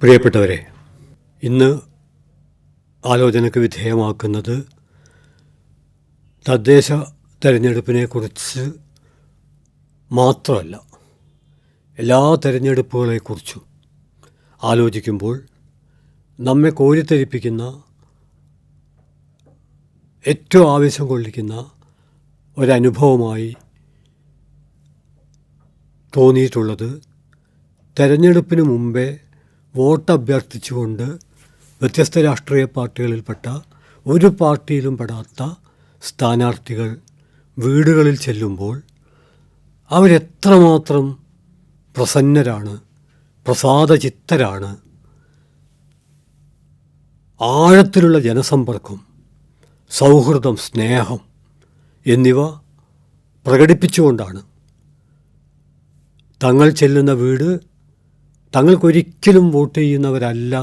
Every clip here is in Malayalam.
പ്രിയപ്പെട്ടവരെ, ഇന്ന് ആലോചനയ്ക്ക് വിധേയമാക്കുന്നത് തദ്ദേശ തെരഞ്ഞെടുപ്പിനെക്കുറിച്ച് മാത്രമല്ല, എല്ലാ തെരഞ്ഞെടുപ്പുകളെക്കുറിച്ചും ആലോചിക്കുമ്പോൾ നമ്മെ കോരിത്തരിപ്പിക്കുന്ന, ഏറ്റവും ആവേശം കൊള്ളിക്കുന്ന ഒരനുഭവമായി തോന്നിയിട്ടുള്ളത് തെരഞ്ഞെടുപ്പിന് മുമ്പേ വോട്ട് അഭ്യർത്ഥിച്ചുകൊണ്ട് വ്യത്യസ്ത രാഷ്ട്രീയ പാർട്ടികളിൽപ്പെട്ട ഒരു പാർട്ടിയിലും പെടാത്ത സ്ഥാനാർത്ഥികൾ വീടുകളിൽ ചെല്ലുമ്പോൾ അവരെത്രമാത്രം പ്രസന്നരാണ്, പ്രസാദചിത്തരാണ്. ആഴത്തിലുള്ള ജനസമ്പർക്കം, സൗഹൃദം, സ്നേഹം എന്നിവ പ്രകടിപ്പിച്ചുകൊണ്ടാണ് തങ്ങൾ ചെല്ലുന്ന വീട് തങ്ങൾക്കൊരിക്കലും വോട്ട് ചെയ്യുന്നവരല്ല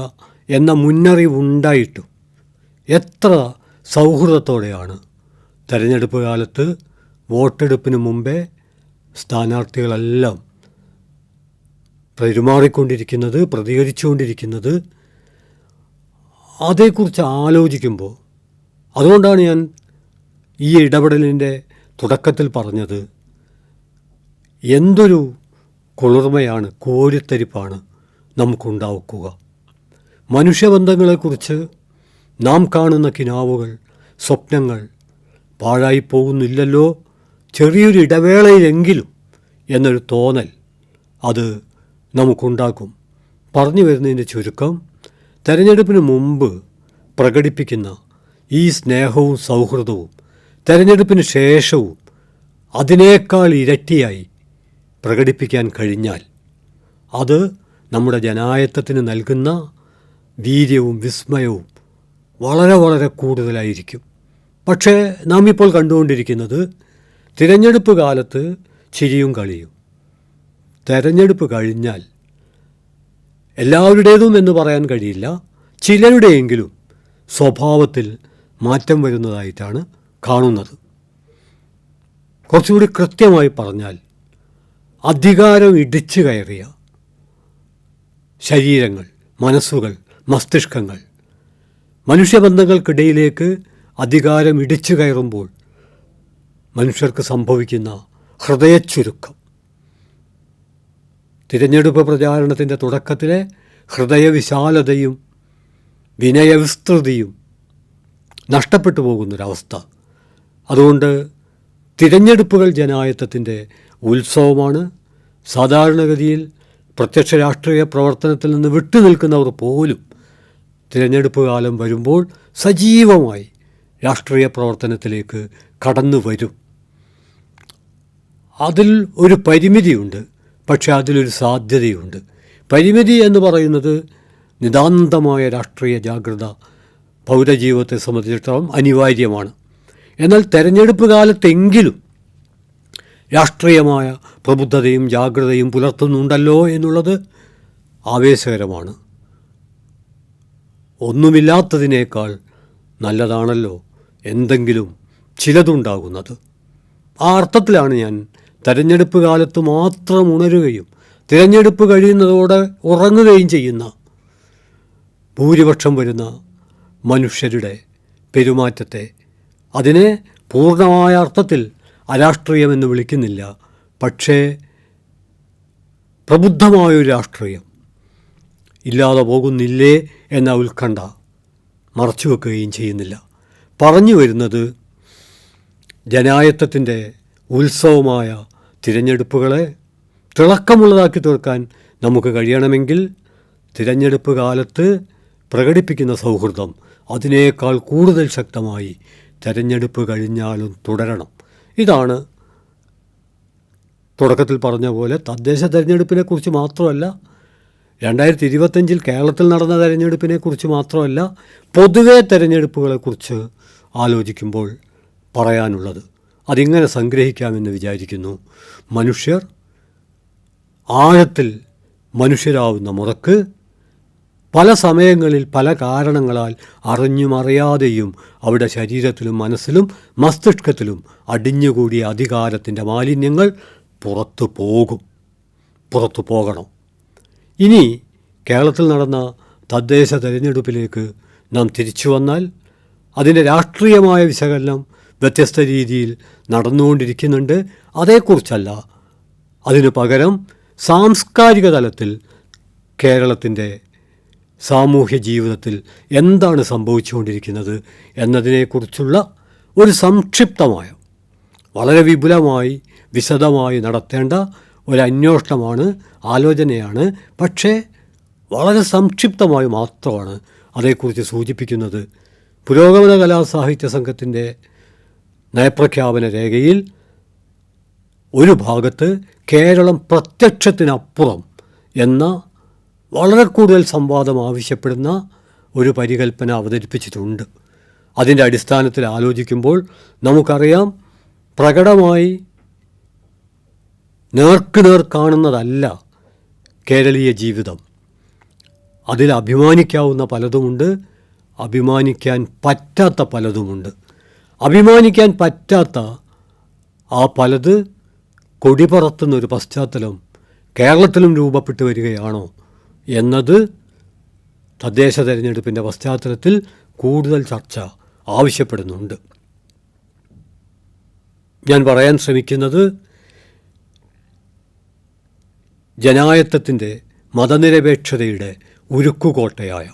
എന്ന മുന്നറിവുണ്ടായിട്ടും എത്ര സൗഹൃദത്തോടെയാണ് തെരഞ്ഞെടുപ്പ് കാലത്ത് വോട്ടെടുപ്പിന് മുമ്പേ സ്ഥാനാർത്ഥികളെല്ലാം പെരുമാറിക്കൊണ്ടിരിക്കുന്നത്, പ്രതികരിച്ചുകൊണ്ടിരിക്കുന്നത്. അതേക്കുറിച്ച് ആലോചിക്കുമ്പോൾ, അതുകൊണ്ടാണ് ഞാൻ ഈ ഇടപെടലിൻ്റെ തുടക്കത്തിൽ പറഞ്ഞത്, എന്തൊരു കുളിർമയാണ്, കോരിത്തരിപ്പാണ് നമുക്കുണ്ടാക്കുക. മനുഷ്യബന്ധങ്ങളെക്കുറിച്ച് നാം കാണുന്ന കിനാവുകൾ, സ്വപ്നങ്ങൾ പാഴായിപ്പോകുന്നില്ലല്ലോ, ചെറിയൊരു ഇടവേളയിലെങ്കിലും എന്നൊരു തോന്നൽ അത് നമുക്കുണ്ടാക്കും. പറഞ്ഞു വരുന്നതിൻ്റെ ചുരുക്കം, തെരഞ്ഞെടുപ്പിന് മുമ്പ് പ്രകടിപ്പിക്കുന്ന ഈ സ്നേഹവും സൗഹൃദവും തെരഞ്ഞെടുപ്പിന് ശേഷവും അതിനേക്കാൾ ഇരട്ടിയായി പ്രകടിപ്പിക്കാൻ കഴിഞ്ഞാൽ അത് നമ്മുടെ ജനായത്തത്തിന് നൽകുന്ന വീര്യവും വിസ്മയവും വളരെ വളരെ കൂടുതലായിരിക്കും. പക്ഷേ നാം ഇപ്പോൾ കണ്ടുകൊണ്ടിരിക്കുന്നത് തിരഞ്ഞെടുപ്പ് കാലത്ത് ചിരിയും കളിയും. തെരഞ്ഞെടുപ്പ് കഴിഞ്ഞാൽ എല്ലാവരുടേതും എന്ന് പറയാൻ കഴിയില്ല, ചിലരുടെയെങ്കിലും സ്വഭാവത്തിൽ മാറ്റം വരുന്നതായിട്ടാണ് കാണുന്നത്. കുറച്ചുകൂടി കൃത്യമായി പറഞ്ഞാൽ, അധികാരം ഇടിച്ചു കയറിയ ശരീരങ്ങൾ, മനസ്സുകൾ, മസ്തിഷ്കങ്ങൾ, മനുഷ്യബന്ധങ്ങൾക്കിടയിലേക്ക് അധികാരം ഇടിച്ചു കയറുമ്പോൾ മനുഷ്യർക്ക് സംഭവിക്കുന്ന ഹൃദയച്ചുരുക്കം, തിരഞ്ഞെടുപ്പ് പ്രചാരണത്തിൻ്റെ തുടക്കത്തിലെ ഹൃദയവിശാലതയും വിനയവിസ്തൃതിയും നഷ്ടപ്പെട്ടു പോകുന്നൊരവസ്ഥ. അതുകൊണ്ട് തിരഞ്ഞെടുപ്പുകൾ ജനായത്തത്തിൻ്റെ ഉത്സവമാണ്. സാധാരണഗതിയിൽ പ്രത്യക്ഷ രാഷ്ട്രീയ പ്രവർത്തനത്തിൽ നിന്ന് വിട്ടുനിൽക്കുന്നവർ പോലും തിരഞ്ഞെടുപ്പ് കാലം വരുമ്പോൾ സജീവമായി രാഷ്ട്രീയ പ്രവർത്തനത്തിലേക്ക് കടന്നു വരും. അതിൽ ഒരു പരിമിതിയുണ്ട്, പക്ഷേ അതിലൊരു സാധ്യതയുണ്ട്. പരിമിതി എന്ന് പറയുന്നത് നിതാന്തമായ രാഷ്ട്രീയ ജാഗ്രത പൗരജീവിതത്തെ സംബന്ധിച്ചിടത്തോളം അനിവാര്യമാണ്. എന്നാൽ തെരഞ്ഞെടുപ്പ് കാലത്തെങ്കിലും രാഷ്ട്രീയമായ പ്രബുദ്ധതയും ജാഗ്രതയും പുലർത്തുന്നുണ്ടല്ലോ എന്നുള്ളത് ആവേശകരമാണ്. ഒന്നുമില്ലാത്തതിനേക്കാൾ നല്ലതാണല്ലോ എന്തെങ്കിലും ചിലതുണ്ടാകുന്നത്. ആ അർത്ഥത്തിലാണ് ഞാൻ തെരഞ്ഞെടുപ്പ് കാലത്ത് മാത്രം ഉണരുകയും തിരഞ്ഞെടുപ്പ് കഴിയുന്നതോടെ ഉറങ്ങുകയും ചെയ്യുന്ന ഭൂരിപക്ഷം വരുന്ന മനുഷ്യരുടെ പെരുമാറ്റത്തെ, അതിനെ പൂർണ്ണമായ അർത്ഥത്തിൽ അരാഷ്ട്രീയമെന്ന് വിളിക്കുന്നില്ല, പക്ഷേ പ്രബുദ്ധമായൊരു രാഷ്ട്രീയം ഇല്ലാതെ പോകുന്നില്ലേ എന്ന ഉത്കണ്ഠ മറച്ചുവെക്കുകയും ചെയ്യുന്നില്ല. പറഞ്ഞു വരുന്നത്, ജനായത്തത്തിൻ്റെ ഉത്സവമായ തിരഞ്ഞെടുപ്പുകളെ തിളക്കമുള്ളതാക്കി തീർക്കാൻ നമുക്ക് കഴിയണമെങ്കിൽ തിരഞ്ഞെടുപ്പ് കാലത്ത് പ്രകടിപ്പിക്കുന്ന സൗഹൃദം അതിനേക്കാൾ കൂടുതൽ ശക്തമായി തെരഞ്ഞെടുപ്പ് കഴിഞ്ഞാലും തുടരണം. ഇതാണ് തുടക്കത്തിൽ പറഞ്ഞ പോലെ തദ്ദേശ തെരഞ്ഞെടുപ്പിനെക്കുറിച്ച് മാത്രമല്ല, 2025 കേരളത്തിൽ നടന്ന തെരഞ്ഞെടുപ്പിനെക്കുറിച്ച് മാത്രമല്ല, പൊതുവെ തെരഞ്ഞെടുപ്പുകളെക്കുറിച്ച് ആലോചിക്കുമ്പോൾ പറയാനുള്ളത്. അതിങ്ങനെ സംഗ്രഹിക്കാമെന്ന് വിചാരിക്കുന്നു. മനുഷ്യർ ആഴത്തിൽ മനുഷ്യരാവുന്ന മുറക്ക് പല സമയങ്ങളിൽ പല കാരണങ്ങളാൽ അറിഞ്ഞും അറിയാതെയും അവിടെ ശരീരത്തിലും മനസ്സിലും മസ്തിഷ്കത്തിലും അടിഞ്ഞുകൂടിയ അധികാരത്തിൻ്റെ മാലിന്യങ്ങൾ പുറത്തു പോകണം. ഇനി കേരളത്തിൽ നടന്ന തദ്ദേശ തെരഞ്ഞെടുപ്പിലേക്ക് നാം തിരിച്ചു വന്നാൽ അതിൻ്റെ രാഷ്ട്രീയമായ വിശകലനം വ്യത്യസ്ത രീതിയിൽ നടന്നുകൊണ്ടിരിക്കുന്നുണ്ട്. അതേക്കുറിച്ചല്ല, അതിനു പകരം സാംസ്കാരിക തലത്തിൽ കേരളത്തിൻ്റെ സാമൂഹ്യ ജീവിതത്തിൽ എന്താണ് സംഭവിച്ചുകൊണ്ടിരിക്കുന്നത് എന്നതിനെക്കുറിച്ചുള്ള ഒരു സംക്ഷിപ്തമായ, വളരെ വിപുലമായി വിശദമായി നടത്തേണ്ട ഒരു അന്വേഷണമാണ്, ആലോചനയാണ്. പക്ഷേ വളരെ സംക്ഷിപ്തമായി മാത്രമാണ് അതേക്കുറിച്ച് സൂചിപ്പിക്കുന്നത്. പുരോഗമന കലാസാഹിത്യ സംഘത്തിൻ്റെ നയപ്രഖ്യാപന രേഖയിൽ ഒരു ഭാഗത്ത് കേരളം പ്രത്യക്ഷത്തിനപ്പുറം എന്ന വളരെ കൂടുതൽ സംവാദം ആവശ്യപ്പെടുന്ന ഒരു പരികൽപ്പന അവതരിപ്പിച്ചിട്ടുണ്ട്. അതിൻ്റെ അടിസ്ഥാനത്തിൽ ആലോചിക്കുമ്പോൾ നമുക്കറിയാം, പ്രകടമായി നേർക്കുനേർ കാണുന്നതല്ല കേരളീയ ജീവിതം. അതിൽ അഭിമാനിക്കാവുന്ന പലതുമുണ്ട്, അഭിമാനിക്കാൻ പറ്റാത്ത പലതുമുണ്ട്. അഭിമാനിക്കാൻ പറ്റാത്ത ആ പലത് കൊടിപറത്തുന്നൊരു പശ്ചാത്തലം കേരളത്തിലും രൂപപ്പെട്ടു വരികയാണോ എന്നത് തദ്ദേശ തെരഞ്ഞെടുപ്പിൻ്റെ പശ്ചാത്തലത്തിൽ കൂടുതൽ ചർച്ച ആവശ്യപ്പെടുന്നുണ്ട്. ഞാൻ പറയാൻ ശ്രമിക്കുന്നത്, ജനായത്തത്തിൻ്റെ മതനിരപേക്ഷതയുടെ ഉരുക്കുകോട്ടയായ,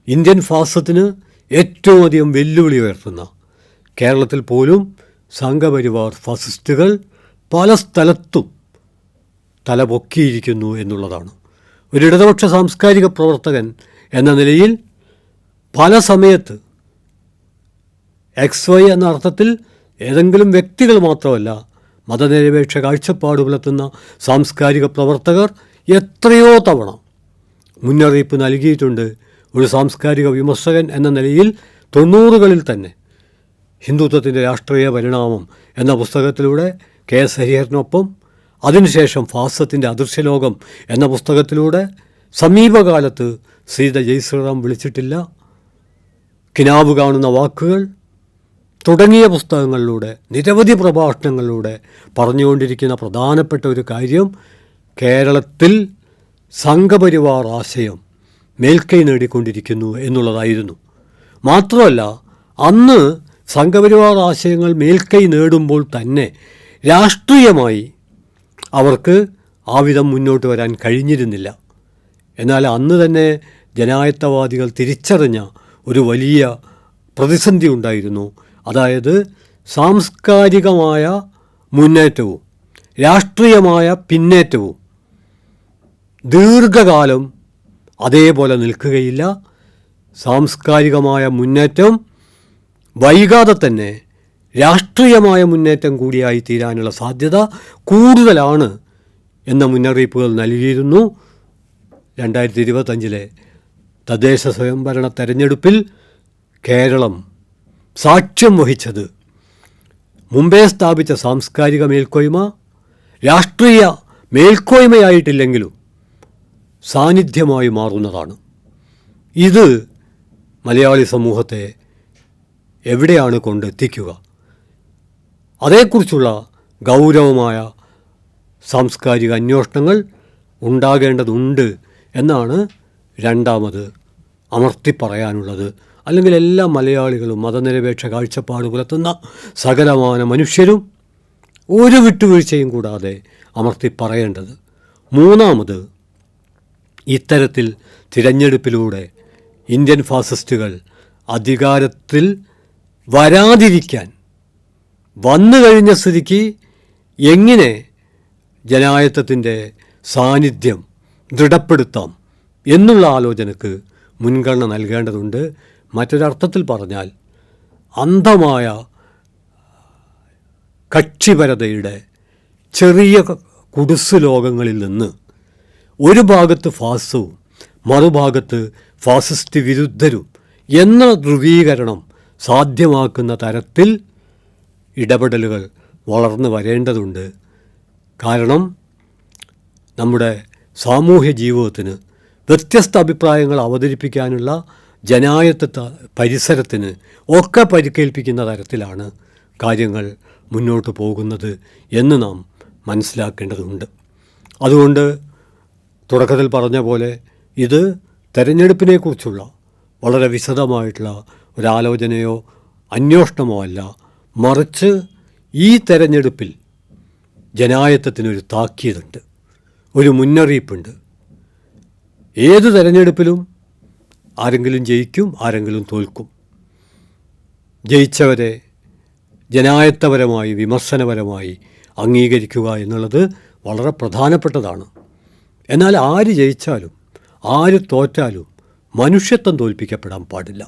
ഇന്ത്യൻ ഫാസത്തിന് ഏറ്റവും അധികം വെല്ലുവിളി ഉയർത്തുന്ന കേരളത്തിൽ പോലും സംഘപരിവാർ ഫാസിസ്റ്റുകൾ പല സ്ഥലത്തും തലപൊക്കിയിരിക്കുന്നു എന്നുള്ളതാണ്. ഒരു ഇടതുപക്ഷ സാംസ്കാരിക പ്രവർത്തകൻ എന്ന നിലയിൽ പല സമയത്ത് XY എന്ന അർത്ഥത്തിൽ ഏതെങ്കിലും വ്യക്തികൾ മാത്രമല്ല, മതനിരപേക്ഷ കാഴ്ചപ്പാട് പുലർത്തുന്ന സാംസ്കാരിക പ്രവർത്തകർ എത്രയോ തവണ മുന്നറിയിപ്പ് നൽകിയിട്ടുണ്ട്. ഒരു സാംസ്കാരിക വിമർശകൻ എന്ന നിലയിൽ 90കളിൽ തന്നെ ഹിന്ദുത്വത്തിൻ്റെ രാഷ്ട്രീയ പരിണാമം എന്ന പുസ്തകത്തിലൂടെ KS ഹരിഹരനൊപ്പം, അതിനുശേഷം ഫാസത്തിൻ്റെ അദൃശ്യലോകം എന്ന പുസ്തകത്തിലൂടെ, സമീപകാലത്ത് സീത ജയശ്രീറാം വിളിച്ചിട്ടില്ല, കിനാവ് കാണുന്ന വാക്കുകൾ തുടങ്ങിയ പുസ്തകങ്ങളിലൂടെ, നിരവധി പ്രഭാഷണങ്ങളിലൂടെ പറഞ്ഞുകൊണ്ടിരിക്കുന്ന പ്രധാനപ്പെട്ട ഒരു കാര്യം, കേരളത്തിൽ സംഘപരിവാർ ആശയം മേൽക്കൈ നേടിക്കൊണ്ടിരിക്കുന്നു എന്നുള്ളതായിരുന്നു. മാത്രമല്ല, അന്ന് സംഘപരിവാർ ആശയങ്ങൾ മേൽക്കൈ നേടുമ്പോൾ തന്നെ രാഷ്ട്രീയമായി അവർക്ക് ആ വിധം മുന്നോട്ട് വരാൻ കഴിഞ്ഞിരുന്നില്ല. എന്നാൽ അന്ന് തന്നെ ജനായത്തവാദികൾ തിരിച്ചറിഞ്ഞ ഒരു വലിയ പ്രതിസന്ധി ഉണ്ടായിരുന്നു. അതായത് സാംസ്കാരികമായ മുന്നേറ്റവും രാഷ്ട്രീയമായ പിന്നേറ്റവും ദീർഘകാലം അതേപോലെ നിൽക്കുകയില്ല. സാംസ്കാരികമായ മുന്നേറ്റം വൈകാതെ തന്നെ രാഷ്ട്രീയമായ മുന്നേറ്റം കൂടിയായി തീരാനുള്ള സാധ്യത കൂടുതലാണ് എന്ന മുന്നറിയിപ്പുകൾ നൽകിയിരുന്നു. 2025 തദ്ദേശ സ്വയംഭരണ തെരഞ്ഞെടുപ്പിൽ കേരളം സാക്ഷ്യം വഹിച്ചത് മുമ്പേ സ്ഥാപിച്ച സാംസ്കാരിക മേൽക്കോയ്മ രാഷ്ട്രീയ മേൽക്കോയ്മയായിട്ടില്ലെങ്കിലും സാന്നിധ്യമായി മാറുന്നതാണ്. ഇത് മലയാളി സമൂഹത്തെ എവിടെയാണ് കൊണ്ടെത്തിക്കുക? അതേക്കുറിച്ചുള്ള ഗൗരവമായ സാംസ്കാരിക അന്വേഷണങ്ങൾ ഉണ്ടാകേണ്ടതുണ്ട് എന്നാണ് രണ്ടാമത് അമർത്തി പറയാനുള്ളത്. അല്ലെങ്കിൽ എല്ലാ മലയാളികളും മതനിരപേക്ഷ കാഴ്ചപ്പാട് പുലർത്തുന്ന സകലമാന മനുഷ്യരും ഒരു വിട്ടുവീഴ്ചയും കൂടാതെ അമർത്തി പറയേണ്ടത്. മൂന്നാമത്, ഇത്തരത്തിൽ തിരഞ്ഞെടുപ്പിലൂടെ ഇന്ത്യൻ ഫാസിസ്റ്റുകൾ അധികാരത്തിൽ വരാതിരിക്കാൻ വന്നു കഴിഞ്ഞ സ്ഥിതിക്ക് എങ്ങനെ ജനായത്തത്തിൻ്റെ സാന്നിധ്യം ദൃഢപ്പെടുത്താം എന്നുള്ള ആലോചനക്ക് മുൻഗണന നൽകേണ്ടതുണ്ട്. മറ്റൊരർത്ഥത്തിൽ പറഞ്ഞാൽ, അന്ധമായ കക്ഷിപരതയുടെ ചെറിയ കുടുസ് ലോകങ്ങളിൽ നിന്ന് ഒരു ഭാഗത്ത് ഫാസവും മറുഭാഗത്ത് ഫാസിസ്റ്റ് വിരുദ്ധരും എന്ന ധ്രുവീകരണം സാധ്യമാക്കുന്ന തരത്തിൽ ഇടപെടലുകൾ വളർന്നു വരേണ്ടതുണ്ട്. കാരണം നമ്മുടെ സാമൂഹ്യ ജീവിതത്തിന് വ്യത്യസ്ത അഭിപ്രായങ്ങൾ അവതരിപ്പിക്കാനുള്ള ജനായത്ത പരിസരത്തിന് ഒക്കെ പരിക്കേൽപ്പിക്കുന്ന തരത്തിലാണ് കാര്യങ്ങൾ മുന്നോട്ട് പോകുന്നത് എന്ന് നാം മനസ്സിലാക്കേണ്ടതുണ്ട്. അതുകൊണ്ട് തുടക്കത്തിൽ പറഞ്ഞ പോലെ ഇത് തെരഞ്ഞെടുപ്പിനെക്കുറിച്ചുള്ള വളരെ വിശദമായിട്ടുള്ള ഒരാലോചനയോ അന്വേഷണമോ അല്ല, മറിച്ച് ഈ തെരഞ്ഞെടുപ്പിൽ ജനായത്തത്തിനൊരു താക്കീതുണ്ട്, ഒരു മുന്നറിയിപ്പുണ്ട്. ഏത് തെരഞ്ഞെടുപ്പിലും ആരെങ്കിലും ജയിക്കും, ആരെങ്കിലും തോൽക്കും. ജയിച്ചവരെ ജനായത്തപരമായി വിമർശനപരമായി അംഗീകരിക്കുക എന്നുള്ളത് വളരെ പ്രധാനപ്പെട്ടതാണ്. എന്നാൽ ആര് ജയിച്ചാലും ആര് തോറ്റാലും മനുഷ്യത്വം തോൽപ്പിക്കപ്പെടാൻ പാടില്ല.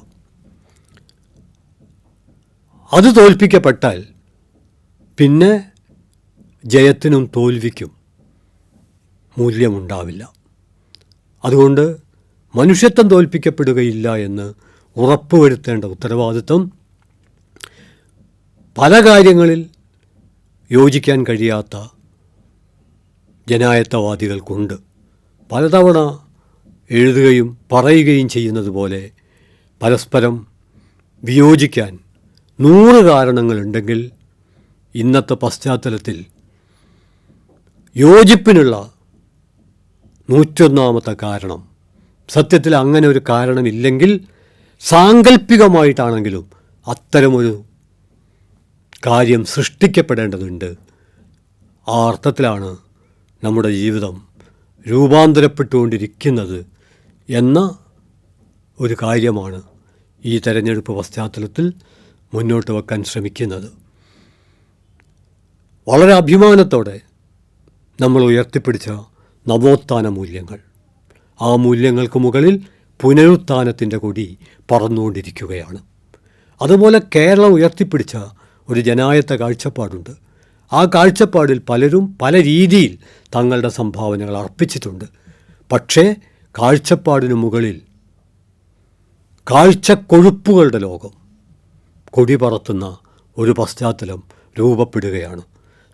അത് തോൽപ്പിക്കപ്പെട്ടാൽ പിന്നെ ജയത്തിനും തോൽവിക്കും മൂല്യമുണ്ടാവില്ല. അതുകൊണ്ട് മനുഷ്യത്വം തോൽപ്പിക്കപ്പെടുകയില്ല എന്ന് ഉറപ്പുവരുത്തേണ്ട ഉത്തരവാദിത്വം പല കാര്യങ്ങളിൽ യോജിക്കാൻ കഴിയാത്ത ജനായത്തവാദികൾക്കുണ്ട്. പലതവണ എഴുതുകയും പറയുകയും ചെയ്യുന്നത് പോലെ പരസ്പരം വിയോജിക്കാൻ 100 കാരണങ്ങളുണ്ടെങ്കിൽ ഇന്നത്തെ പശ്ചാത്തലത്തിൽ യോജിപ്പിനുള്ള 101ാമത്തെ കാരണം, സത്യത്തിൽ അങ്ങനെ ഒരു കാരണമില്ലെങ്കിൽ സാങ്കല്പികമായിട്ടാണെങ്കിലും അത്തരമൊരു കാര്യം സൃഷ്ടിക്കപ്പെടേണ്ടതുണ്ട്. ആ അർത്ഥത്തിലാണ് നമ്മുടെ ജീവിതം രൂപാന്തരപ്പെട്ടുകൊണ്ടിരിക്കുന്നത് എന്ന ഒരു കാര്യമാണ് ഈ തെരഞ്ഞെടുപ്പ് പശ്ചാത്തലത്തിൽ മുന്നോട്ട് വെക്കാൻ ശ്രമിക്കുന്നത്. വളരെ അഭിമാനത്തോടെ നമ്മൾ ഉയർത്തിപ്പിടിച്ച നവോത്ഥാന മൂല്യങ്ങൾ, ആ മൂല്യങ്ങൾക്ക് മുകളിൽ പുനരുത്ഥാനത്തിൻ്റെ കൊടി പറന്നുകൊണ്ടിരിക്കുകയാണ്. അതുപോലെ കേരളം ഉയർത്തിപ്പിടിച്ച ഒരു ജനായത്ത കാഴ്ചപ്പാടുണ്ട്. ആ കാഴ്ചപ്പാടിൽ പലരും പല രീതിയിൽ തങ്ങളുടെ സംഭാവനകൾ അർപ്പിച്ചിട്ടുണ്ട്. പക്ഷേ കാഴ്ചപ്പാടിന് മുകളിൽ കാഴ്ചക്കൊഴുപ്പുകളുടെ ലോകം കൊടി പറത്തുന്ന ഒരു പശ്ചാത്തലം രൂപപ്പെടുകയാണ്.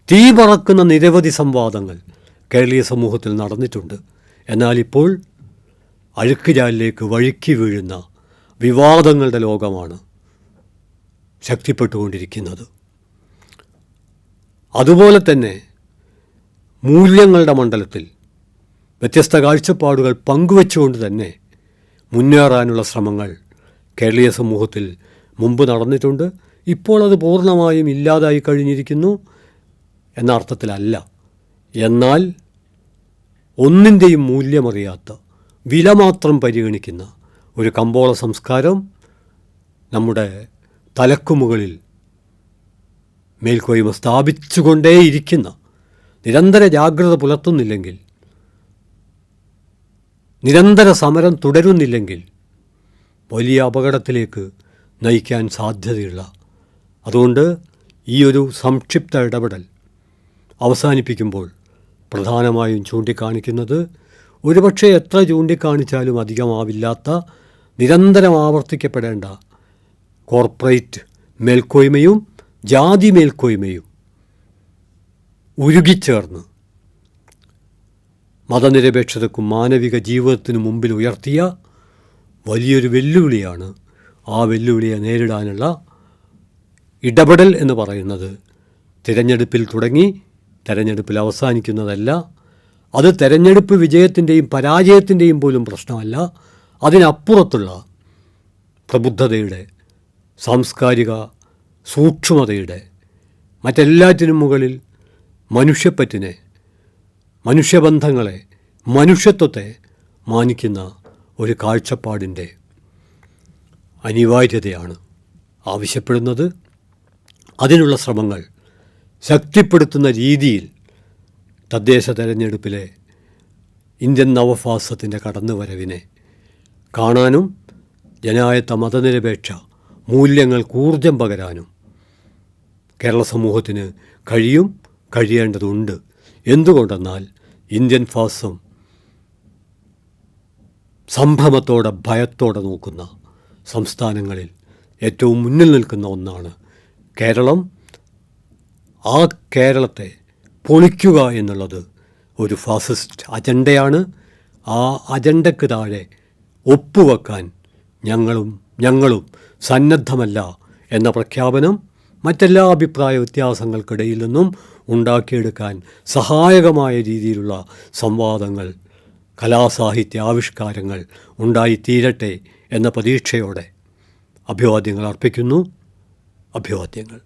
തീ പറക്കുന്ന നിരവധി സംവാദങ്ങൾ കേരളീയ സമൂഹത്തിൽ നടന്നിട്ടുണ്ട്. എന്നാൽ ഇപ്പോൾ അഴുക്കുചാലിലേക്ക് വഴുക്കി വീഴുന്ന വിവാദങ്ങളുടെ ലോകമാണ് ശക്തിപ്പെട്ടുകൊണ്ടിരിക്കുന്നത്. അതുപോലെ തന്നെ മൂല്യങ്ങളുടെ മണ്ഡലത്തിൽ വ്യത്യസ്ത കാഴ്ചപ്പാടുകൾ പങ്കുവെച്ചുകൊണ്ട് തന്നെ മുന്നേറാനുള്ള ശ്രമങ്ങൾ കേരളീയ സമൂഹത്തിൽ മുമ്പ് നടന്നിട്ടുണ്ട്. ഇപ്പോൾ അത് പൂർണ്ണമായും ഇല്ലാതായി കഴിഞ്ഞിരിക്കുന്നു എന്ന അർത്ഥത്തിലല്ല. എന്നാൽ ഒന്നിൻ്റെയും മൂല്യമറിയാത്ത, വില മാത്രം പരിഗണിക്കുന്ന ഒരു കമ്പോള സംസ്കാരം നമ്മുടെ തലക്കുമുകളിൽ മേൽക്കോയ്മ സ്ഥാപിച്ചുകൊണ്ടേയിരിക്കുന്ന, നിരന്തര ജാഗ്രത പുലർത്തുന്നില്ലെങ്കിൽ, നിരന്തര സമരം തുടരുന്നില്ലെങ്കിൽ വലിയ അപകടത്തിലേക്ക് നയിക്കാൻ സാധ്യതയുള്ള, അതുകൊണ്ട് ഈ ഒരു സംക്ഷിപ്ത ഇടപെടൽ അവസാനിപ്പിക്കുമ്പോൾ പ്രധാനമായും ചൂണ്ടിക്കാണിക്കുന്നത്, ഒരുപക്ഷെ എത്ര ചൂണ്ടിക്കാണിച്ചാലും അധികമാവില്ലാത്ത, നിരന്തരം ആവർത്തിക്കപ്പെടേണ്ട കോർപ്പറേറ്റ് മേൽക്കോയ്മയും ജാതി മേൽക്കോയ്മയും ഉരുകിച്ചേർന്ന് മതനിരപേക്ഷതക്കും മാനവിക ജീവിതത്തിനു മുമ്പിൽ ഉയർത്തിയ വലിയൊരു വെല്ലുവിളിയാണ്. ആ വെല്ലുവിളിയെ നേരിടാനുള്ള ഇടപെടൽ എന്ന് പറയുന്നത് തിരഞ്ഞെടുപ്പിൽ തുടങ്ങി തിരഞ്ഞെടുപ്പിൽ അവസാനിക്കുന്നതല്ല. അത് തിരഞ്ഞെടുപ്പ് വിജയത്തിൻ്റെയും പരാജയത്തിൻ്റെയും പോലും പ്രശ്നമല്ല. അതിനപ്പുറത്തുള്ള പ്രബുദ്ധതയുടെ, സാംസ്കാരിക സൂക്ഷ്മതയുടെ, മറ്റെല്ലാറ്റിനും മുകളിൽ മനുഷ്യപ്പറ്റിനെ, മനുഷ്യബന്ധങ്ങളെ, മനുഷ്യത്വത്തെ മാനിക്കുന്ന ഒരു കാഴ്ചപ്പാടിൻ്റെ അനിവാര്യതയാണ് ആവശ്യപ്പെടുന്നത്. അതിനുള്ള ശ്രമങ്ങൾ ശക്തിപ്പെടുത്തുന്ന രീതിയിൽ തദ്ദേശ തെരഞ്ഞെടുപ്പിലെ ഇന്ത്യൻ നവഫാസത്തിൻ്റെ കടന്നുവരവിനെ കാണാനും ജനായത്ത മതനിരപേക്ഷ മൂല്യങ്ങൾക്ക് ഊർജം പകരാനും കേരള സമൂഹത്തിന് കഴിയേണ്ടതുണ്ട്. എന്തുകൊണ്ടെന്നാൽ ഇന്ത്യൻ ഫാസം സംഭ്രമത്തോടെ, ഭയത്തോടെ നോക്കുന്ന സംസ്ഥാനങ്ങളിൽ ഏറ്റവും മുന്നിൽ നിൽക്കുന്ന ഒന്നാണ് കേരളം. ആ കേരളത്തെ പൊളിക്കുക എന്നുള്ളത് ഒരു ഫാസിസ്റ്റ് അജണ്ടയാണ്. ആ അജണ്ടയ്ക്ക് താഴെ ഒപ്പുവെക്കാൻ ഞങ്ങളും സന്നദ്ധമല്ല എന്ന പ്രഖ്യാപനം മറ്റെല്ലാ അഭിപ്രായ വ്യത്യാസങ്ങൾക്കിടയിൽ നിന്നും ഉണ്ടാക്കിയെടുക്കാൻ സഹായകമായ രീതിയിലുള്ള സംവാദങ്ങൾ കലാസാഹിത്യ ആവിഷ്കാരങ്ങൾ ഉണ്ടായിത്തീരട്ടെ എന്ന പ്രതീക്ഷയോടെ അഭിവാദ്യങ്ങൾ അർപ്പിക്കുന്നു. അഭിവാദ്യങ്ങൾ.